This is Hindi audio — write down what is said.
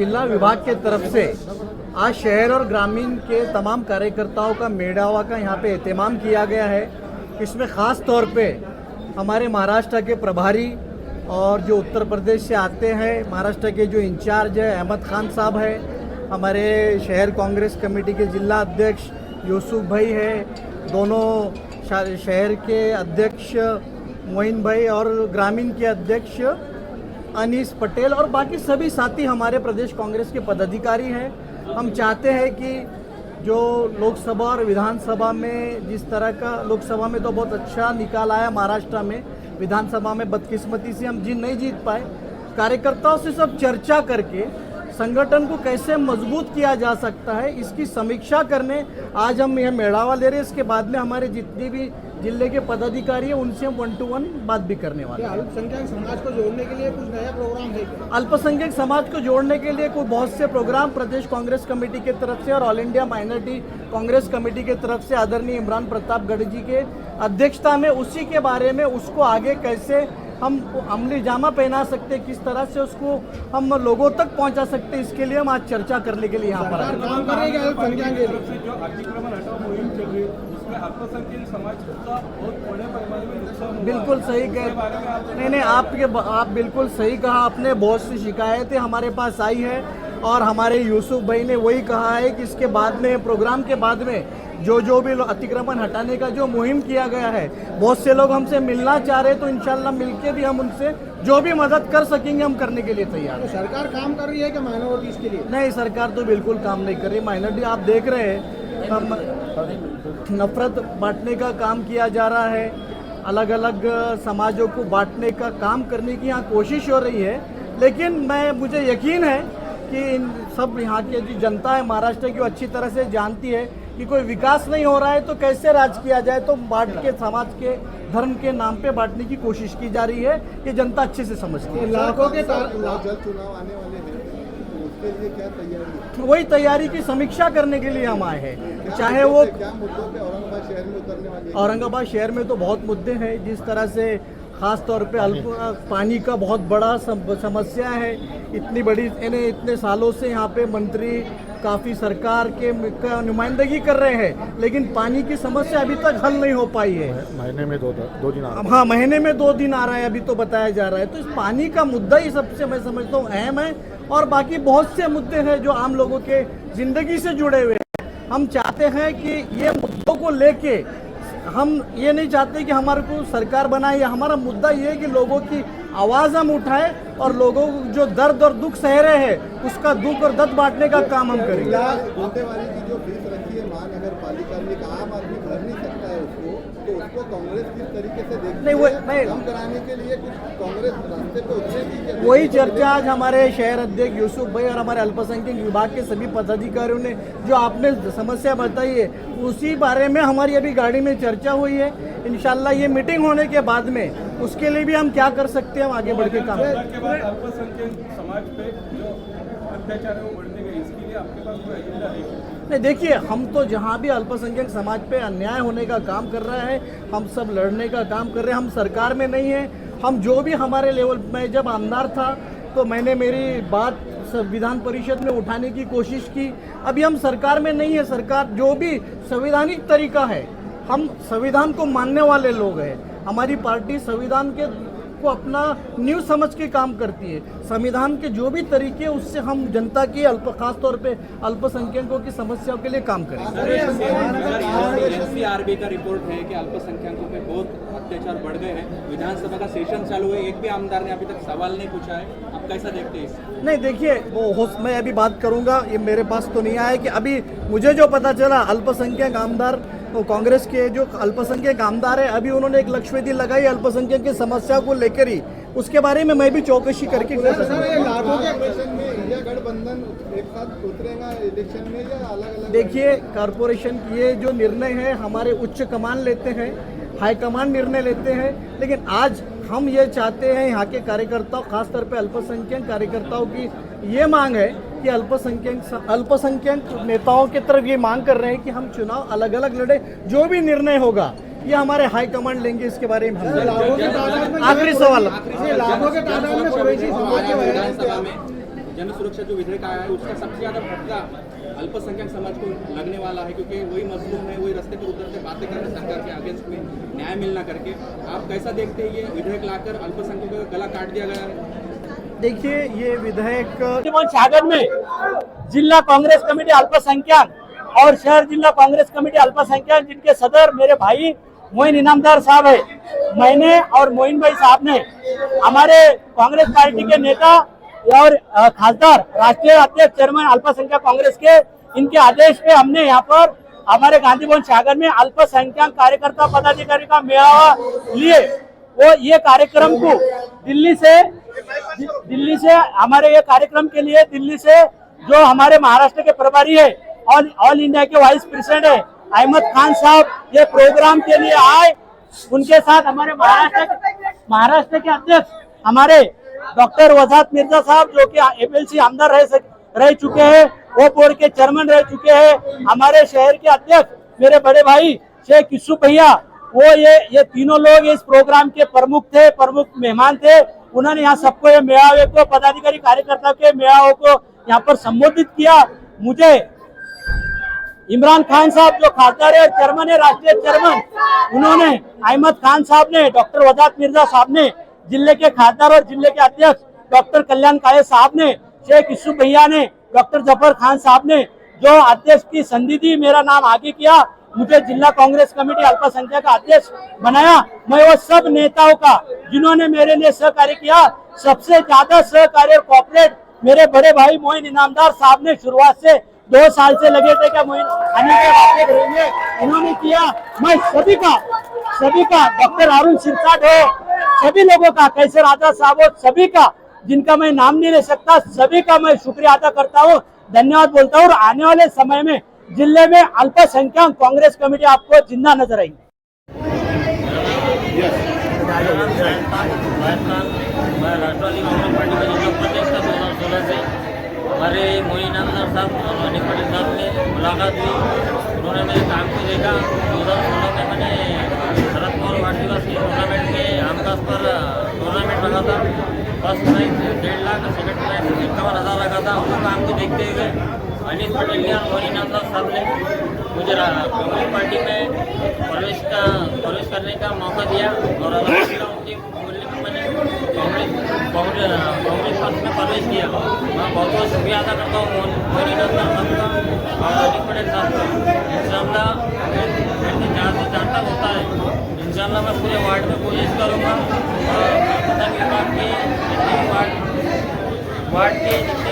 जिला विभाग के तरफ से आज शहर और ग्रामीण के तमाम कार्यकर्ताओं का मेड़ावा का यहाँ पे एहतमाम किया गया है। इसमें ख़ास तौर पे हमारे महाराष्ट्र के प्रभारी और जो उत्तर प्रदेश से आते हैं, महाराष्ट्र के जो इंचार्ज है अहमद खान साहब है, हमारे शहर कांग्रेस कमेटी के जिला अध्यक्ष यूसुफ भाई है, दोनों शहर के अध्यक्ष मोइन भाई और ग्रामीण के अध्यक्ष अनीस पटेल और बाकी सभी साथी हमारे प्रदेश कांग्रेस के पदाधिकारी हैं। हम चाहते हैं कि जो लोकसभा और विधानसभा में जिस तरह का लोकसभा में तो बहुत अच्छा निकाल आया महाराष्ट्र में, विधानसभा में बदकिस्मती से हम नहीं जीत पाए। कार्यकर्ताओं से सब चर्चा करके संगठन को कैसे मजबूत किया जा सकता है इसकी समीक्षा करने आज हम यह मेड़ावा ले रहे हैं। इसके बाद में हमारे जितने भी जिले के पदाधिकारी हैं उनसे हम 1-to-1 बात भी करने वाले हैं। अल्पसंख्यक समाज को जोड़ने के लिए कुछ नया प्रोग्राम है क्या? अल्पसंख्यक समाज को जोड़ने के लिए कोई बहुत से प्रोग्राम प्रदेश कांग्रेस कमेटी के तरफ से और all India minority Congress committee के तरफ से आदरणीय इमरान प्रतापगढ़ जी के अध्यक्षता में उसी के बारे में उसको आगे कैसे हम अमली जामा पहना सकते, किस तरह से उसको हम लोगों तक पहुंचा सकते, इसके लिए हम आज चर्चा करने के लिए यहाँ पर आए। काम करेंगे अल्पसंख्यक के लिए। जो अतिक्रमण हटाओ मुहिम चल रही है उसमें अल्पसंख्यक समाज का बहुत बड़े पैमाने में नुकसान हुआ। बिल्कुल सही कह नहीं आप बिल्कुल सही कहा आपने। बहुत सी शिकायतें हमारे पास आई है और हमारे यूसुफ भाई ने वही कहा है कि इसके बाद में प्रोग्राम के बाद में जो भी अतिक्रमण हटाने का जो मुहिम किया गया है, बहुत से लोग हमसे मिलना चाह रहे हैं, तो इंशाल्लाह मिलके भी हम उनसे जो भी मदद कर सकेंगे हम करने के लिए तैयार हैं। तो सरकार काम कर रही है कि माइनॉरिटीज के लिए? नहीं, सरकार तो बिल्कुल काम नहीं कर रही। माइनॉरिटी आप देख रहे हैं हम नफरत बांटने का काम किया जा रहा है, अलग अलग समाजों को बांटने का काम करने की यहाँ कोशिश हो रही है। लेकिन मुझे यकीन है कि इन सब यहाँ की जो जनता है महाराष्ट्र की वो अच्छी तरह से जानती है कि कोई विकास नहीं हो रहा है तो कैसे राज किया जाए, तो बांट के समाज के धर्म के नाम पे बांटने की कोशिश की जा रही है। ये जनता अच्छे से समझती है। लाखों के जल चुनाव आने वाले हैं, तो उसके लिए क्या तैयारी है? वही तैयारी की समीक्षा करने के लिए हम आए हैं। चाहे वो क्या मुद्दों पे औरंगाबाद शहर में उतरने वाले हैं? औरंगाबाद शहर में तो बहुत मुद्दे हैं, जिस तरह से खास तौर पे पानी का बहुत बड़ा समस्या है। इतनी बड़ी इतने सालों से यहाँ पे मंत्री काफ़ी सरकार के नुमाइंदगी कर रहे हैं, लेकिन पानी की समस्या अभी तक हल नहीं हो पाई है। महीने में दो दिन आ रहा है। हाँ, महीने में 2 दिन आ रहा है अभी तो बताया जा रहा है। तो इस पानी का मुद्दा ही सबसे मैं समझता हूँ अहम है, और बाकी बहुत से मुद्दे हैं जो आम लोगों के ज़िंदगी से जुड़े हुए हैं। हम चाहते हैं कि ये मुद्दों को लेके हम ये नहीं चाहते कि हमारे को सरकार बनाए, या हमारा मुद्दा ये है कि लोगों की आवाज़ हम उठाएं और लोगों जो दर्द और दुख सह रहे हैं उसका दुख और दर्द बांटने का काम हम करेंगे। बूंदेवाली की जो फीस रखी है महानगर पालिका में, एक आम आदमी भर नहीं सकता है उसको, तो उसको कांग्रेस किस तरीके से देखती है? कम कराने के लिए कुछ कांग्रेस रास्ते पे उतरेगी? वही चर्चा आज हमारे शहर अध्यक्ष यूसुफ भाई और हमारे अल्पसंख्यक विभाग के सभी पदाधिकारियों ने जो आपने समस्या बताई है उसी बारे में हमारी अभी गाड़ी में चर्चा हुई है। इंशाल्लाह ये मीटिंग होने के बाद में उसके लिए भी हम क्या कर सकते हैं, हम आगे बढ़ के काम करें। के बाद अल्पसंख्यक समाज पे जो अत्याचार है वो बढ़ने गए, इसके लिए आपके पास कोई एजेंडा है? नहीं, देखिए हम तो जहाँ भी अल्पसंख्यक समाज पे अन्याय होने का काम कर रहे हैं हम सब लड़ने का काम कर रहे हैं। हम सरकार में नहीं है, हम जो भी हमारे लेवल में जब आमदार था तो मैंने मेरी बात विधान परिषद में उठाने की कोशिश की। अभी हम सरकार में नहीं है, सरकार जो भी संवैधानिक तरीका है, हम संविधान को मानने वाले लोग हैं। हमारी पार्टी संविधान के को अपना न्यूज़ समझ के काम करती है। संविधान के जो भी तरीके उससे हम जनता की खास तौर पे अल्पसंख्यकों की समस्याओं के लिए काम करेंगे। एनसीआरबी का रिपोर्ट है कि अल्पसंख्यकों पे बहुत अत्याचार बढ़ गए हैं। विधानसभा का सेशन चालू है, एक भी आमदार ने अभी तक सवाल नहीं पूछा है, आप कैसा देखते हैं इससे? नहीं, देखिए मैं अभी बात करूंगा, ये मेरे पास तो नहीं आया कि अभी मुझे जो पता चला अल्पसंख्यक आमदार तो कांग्रेस के जो अल्पसंख्यक आमदार है अभी उन्होंने एक लक्ष्यवेधी लगाई अल्पसंख्यक की समस्या को लेकर ही, उसके बारे में मैं भी चौकसी करके गठबंधन एक साथ उतरेगा इलेक्शन में या अलग अलग? देखिए, कारपोरेशन की ये जो निर्णय है हमारे उच्च कमान लेते हैं, हाईकमान निर्णय लेते हैं, लेकिन आज हम ये चाहते हैं यहाँ के कार्यकर्ताओं खासतौर पे अल्पसंख्यक कार्यकर्ताओं की ये मांग है कि अल्पसंख्यक नेताओं की तरफ ये मांग कर रहे हैं कि हम चुनाव अलग अलग लड़े, जो भी निर्णय होगा ये हमारे हाई कमांड लेंगे, इसके बारे में हम आखिरी सवाल। लाखों के तादाद में जन सुरक्षा जो विधेयक आया है उसका सबसे ज़्यादा फटका अल्पसंख्यक समाज को लगने वाला है, क्योंकि वही मजलूम है, वही रास्ते पर उतरते बातें कर रहे सरकार के अगेंस्ट में न्याय मिलना करके। आप कैसा देखते हैं ये विधेयक लाकर अल्पसंख्यकों का गला काट दिया गया है? देखिए ये विधेयक सागर में जिला कांग्रेस कमेटी अल्पसंख्यक और शहर जिला कांग्रेस कमेटी अल्पसंख्यक जिनके सदर मेरे भाई मोइन इनामदार साहब है, मैंने और मोइन भाई साहब ने हमारे कांग्रेस पार्टी के नेता और खासदार राष्ट्रीय अध्यक्ष चेयरमैन अल्पसंख्यक कांग्रेस के इनके आदेश पे हमने यहाँ पर हमारे गांधी भवन सागर में अल्पसंख्यक कार्यकर्ता पदाधिकारी का मेळावा लिए। वो ये कार्यक्रम को दिल्ली से हमारे ये कार्यक्रम के लिए दिल्ली से जो हमारे महाराष्ट्र के प्रभारी है और ऑल इंडिया के वाइस प्रेसिडेंट है अहमद खान साहब ये प्रोग्राम के लिए आए। उनके साथ हमारे महाराष्ट्र के अध्यक्ष हमारे डॉक्टर वजात मिर्जा साहब जो कि एमएलसी आमदार रह चुके हैं, वो बोर्ड के चेयरमैन रह चुके हैं। हमारे शहर के अध्यक्ष मेरे बड़े भाई शेख किस्सू भैया, वो ये तीनों लोग इस प्रोग्राम के प्रमुख मेहमान थे। उन्होंने यहाँ सबको ये मेळावे को पदाधिकारी कार्यकर्ता के मेळावे को यहाँ पर संबोधित किया। मुझे इमरान खान साहब जो खासदार है चेयरमैन है राष्ट्रीय चेयरमैन, उन्होंने अहमद खान साहब ने, डॉक्टर वजात मिर्जा साहब ने, जिले के खासदार और जिले के अध्यक्ष डॉक्टर कल्याण काये साहब ने, शेख किस्सू भैया ने, डॉक्टर जफर खान साहब ने जो अध्यक्ष की संधि दी, मेरा नाम आगे किया, मुझे जिला कांग्रेस कमेटी अल्पसंख्यक का अध्यक्ष बनाया। मैं वो सब नेताओं का जिन्होंने मेरे लिए सहकार्य किया, सबसे ज्यादा सहकार्य और कोऑपरेट मेरे बड़े भाई मोइन इनामदार साहब ने शुरुआत से 2 साल से लगे थे क्या मोइन आने के बातें करेंगे, उन्होंने किया। मैं सभी का डॉक्टर अरुण सिरसाट हो, सभी लोगों का, कैसर आजाद साहब हो, सभी का जिनका मैं नाम नहीं ले सकता, सभी का मैं शुक्रिया अदा करता हूँ, धन्यवाद बोलता हूँ। और आने वाले समय में जिले में अल्पसंख्यक कांग्रेस कमेटी आपको जिंदा नजर आएगी। मैं राष्ट्रवादी कांग्रेस पार्टी का जिला प्रदेश का 2016 से हमारे मोइन इनामदार साहब और वानी पटेल साहब ने मुलाकात हुई। उन्होंने मेरे काम को देखा। 2016 में मैंने शरद पवार वार्षिक टूर्नामेंट के आमदास पर टूर्नामेंट रखा था। First prize 1.5 lakh, second prize 51,000 रखा था। उन काम को देखते हुए अनिल पटेल ने और मोइन इनामदार साहब ने मुझे कांग्रेस पार्टी में प्रवेश करने का मौका दिया और अलहमदिल्ला उनकी मूल्य में मैंने कांग्रेस पार्टी में प्रवेश किया। मैं बहुत बहुत शुक्रिया अदा करता हूँ मोइन इनामदार साहब का और अनिल पटेल साहब का। इंशाअल्लाह मेरे जहाँ से जहाँ तक होता है इंशाअल्लाह मैं पूरे वार्ड में कोशिश करूँगा और विभाग के जितने वार्ड के जितने